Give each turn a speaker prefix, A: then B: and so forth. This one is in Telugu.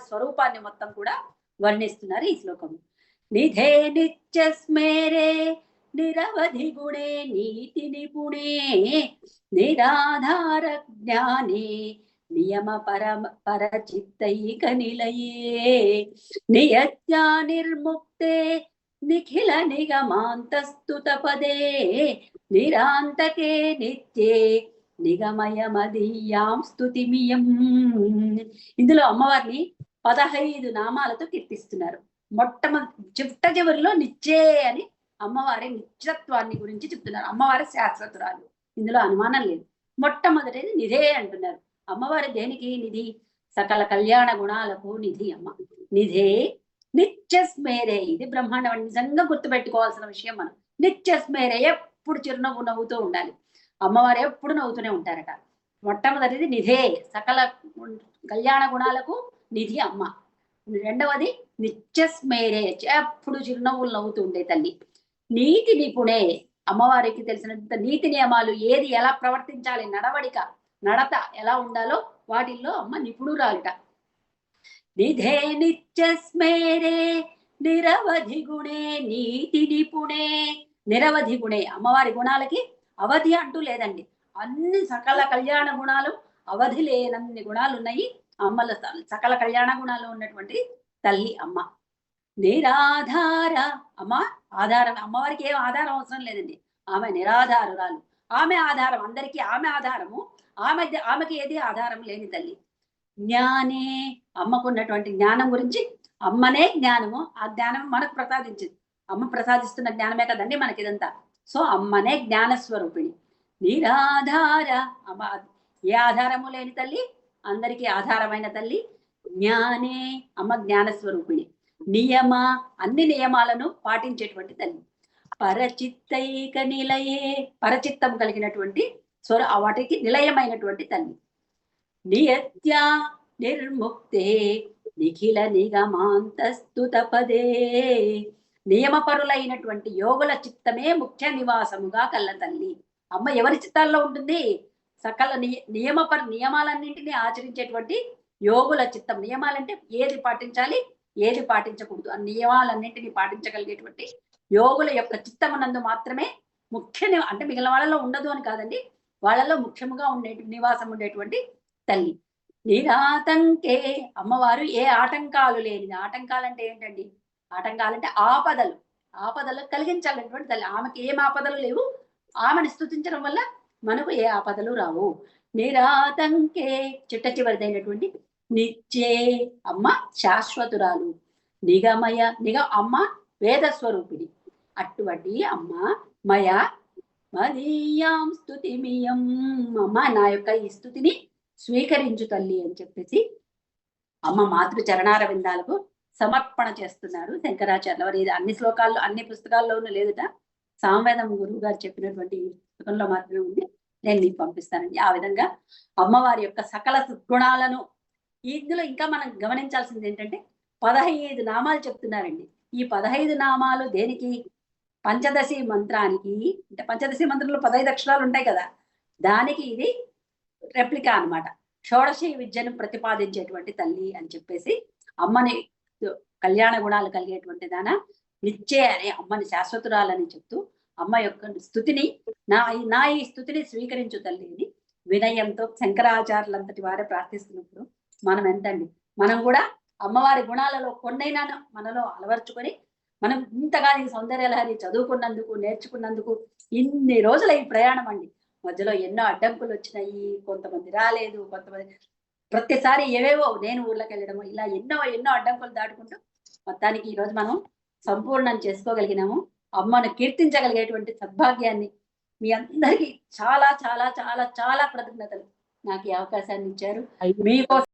A: స్వరూపాన్ని మొత్తం కూడా వర్ణిస్తున్నారు ఈ శ్లోకం. నిధే నిత్య స్మేరే నిరవధి గుణే నీతి నిపుణే నిరాధార జ్ఞానే నియమ పరచిత్తైక నిలయే నియత్యా నిర్ముక్తే నిఖిల నిగమాంతస్తుత పదే నిరాంతకే నిత్యే నిగమయమదీయాం స్తుతిమియం. ఇందులో అమ్మవారిని 15 నామాలతో కీర్తిస్తున్నారు. చివరిలో నిత్యే అని అమ్మవారి నిత్యత్వాన్ని గురించి చెప్తున్నారు. అమ్మవారి శాశ్వతురాలు, ఇందులో అనుమానం లేదు. మొట్టమొదటిది నిధే అంటున్నారు. అమ్మవారి దేనికి నిధి? సకల కళ్యాణ గుణాలకు నిధి అమ్మ. నిధే నిత్య స్మేరే, ఇది బ్రహ్మాండం నిజంగా గుర్తుపెట్టుకోవాల్సిన విషయం. మనం నిత్య స్మేరే, ఎప్పుడు చిరునవ్వు నవ్వుతూ ఉండాలి. అమ్మవారు ఎప్పుడు నవ్వుతూనే ఉంటారట. మొట్టమొదటిది నిధే, సకల కళ్యాణ గుణాలకు నిధి అమ్మ. రెండవది నిత్య స్మేరే, ఎప్పుడు చిరునవ్వులు నవ్వుతూ ఉండే తల్లి. నీతి నిపుణే, అమ్మవారికి తెలిసినంత నీతి నియమాలు, ఏది ఎలా ప్రవర్తించాలి, నడవడిక నడత ఎలా ఉండాలో వాటిల్లో అమ్మ నిపుణురాలుట. నిధే నిత్య స్మేరే నిరవధి గుణే నీతి నిపుణే. నిరవధి గుణే, అమ్మవారి గుణాలకి అవధి అంటూ లేదండి. అన్ని సకల కళ్యాణ గుణాలు, అవధి లేనన్ని గుణాలు ఉన్నాయి అమ్మల. సకల కళ్యాణ గుణాలు ఉన్నటువంటి తల్లి అమ్మ. నిరాధార, అమ్మ ఆధారం. అమ్మవారికి ఏం ఆధారం అవసరం లేదండి. ఆమె నిరాధారురాలు. ఆమె ఆధారం, అందరికీ ఆమె ఆధారము. ఆమెకి ఏది ఆధారం లేని తల్లి. జ్ఞానే, అమ్మకున్నటువంటి జ్ఞానం గురించి, అమ్మనే జ్ఞానము. ఆ జ్ఞానం మనకు ప్రసాదించింది. అమ్మ ప్రసాదిస్తున్న జ్ఞానమే కదండి మనకి ఇదంతా. సో అమ్మనే జ్ఞాన స్వరూపిణి. నిరాధార, అమ్మ ఏ ఆధారము లేని తల్లి, అందరికీ ఆధారమైన తల్లి. జ్ఞానే, అమ్మ జ్ఞాన స్వరూపిణి. నియమ, అన్ని నియమాలను పాటించేటువంటి తల్లి. పరచిత్తైక నిలయే, పరచిత్తం కలిగినటువంటి వాటికి నిలయమైనటువంటి తల్లి. నియత్య నిర్ముక్తే నిఖిల నిగమాంతస్తుత పదే, నియమపరులైనటువంటి యోగుల చిత్తమే ముఖ్య నివాసముగా కల్ల తల్లి. అమ్మ ఎవరి చిత్తాల్లో ఉంటుంది? సకల నియమాలన్నింటినీ ఆచరించేటువంటి యోగుల చిత్తం. నియమాలంటే ఏది పాటించాలి, ఏది పాటించకూడదు, ఆ నియమాలన్నింటినీ పాటించగలిగేటువంటి యోగుల యొక్క చిత్తమునందు మాత్రమే ముఖ్య, అంటే మిగిలిన వాళ్ళలో ఉండదు అని కాదండి, వాళ్ళలో ముఖ్యముగా నివాసం ఉండేటువంటి తల్లి. నిరాతంకే, అమ్మవారు ఏ ఆటంకాలు లేనిది. ఆటంకాలంటే ఏంటండి? ఆటంకాలంటే ఆపదలు కలిగించాలనేటువంటి తల్లి. ఆమెకి ఏం ఆపదలు లేవు. ఆమెను స్తుతించడం వల్ల మనకు ఏ ఆపదలు రావు. నిరాతంకే, చిట్టచివరిదైనటువంటి నిత్యే, అమ్మ శాశ్వతురాలు. నిగమయ, అమ్మ వేద స్వరూపిణి. అటువంటి అమ్మ మయ మదీయాం స్తుతిమియం, అమ్మ నా యొక్క ఈ స్తుతిని స్వీకరించు తల్లి అని చెప్పేసి అమ్మ మాతృ చరణార విందాలకు సమర్పణ చేస్తున్నారు శంకరాచార్యుల వారు. ఇది అన్ని శ్లోకాల్లో, అన్ని పుస్తకాల్లోనూ లేదుట. సామవేదం గురువు గారు చెప్పినటువంటి పుస్తకంలో మాత్రమే ఉంది. నేను మీకు పంపిస్తానండి. ఆ విధంగా అమ్మవారి యొక్క సకల సద్గుణాలను, ఇందులో ఇంకా మనం గమనించాల్సింది ఏంటంటే 15 నామాలు చెప్తున్నారండి. ఈ 15 నామాలు దేనికి? పంచదశి మంత్రానికి. అంటే పంచదశి మంత్రంలో 15 అక్షరాలు ఉంటాయి కదా, దానికి ఇది రెప్లికా అన్నమాట. షోడశి విద్యను ప్రతిపాదించేటువంటి తల్లి అని చెప్పేసి అమ్మని కళ్యాణ గుణాలు కలిగేటువంటి దాన నిత్యే అనే అమ్మని శాశ్వతురాలని చెప్తూ అమ్మ యొక్క స్తుతిని, నా ఈ స్తుతిని స్వీకరించు తల్లి అని వినయంతో శంకరాచార్యులంతటి వారే ప్రార్థిస్తున్నప్పుడు మనం ఎంతండి, మనం కూడా అమ్మవారి గుణాలలో కొన్నైనా మనలో అలవర్చుకొని, మనం ఇంతగా ఈ సౌందర్యలహరి చదువుకున్నందుకు, నేర్చుకున్నందుకు ఇన్ని రోజుల ఈ ప్రయాణం అండి. మధ్యలో ఎన్నో అడ్డంకులు వచ్చినాయి. కొంతమంది రాలేదు, కొంతమంది ప్రతిసారి ఏవేవో, నేను ఊర్లోకి వెళ్ళడము, ఇలా ఎన్నో అడ్డంకులు దాటుకుంటూ మొత్తానికి ఈరోజు మనం సంపూర్ణం చేసుకోగలిగినాము. అమ్మను కీర్తించగలిగేటువంటి సద్భాగ్యాన్ని మీ అందరికీ చాలా చాలా చాలా చాలా కృతజ్ఞతలు. నాకు ఈ అవకాశాన్ని ఇచ్చారు. మీకోసం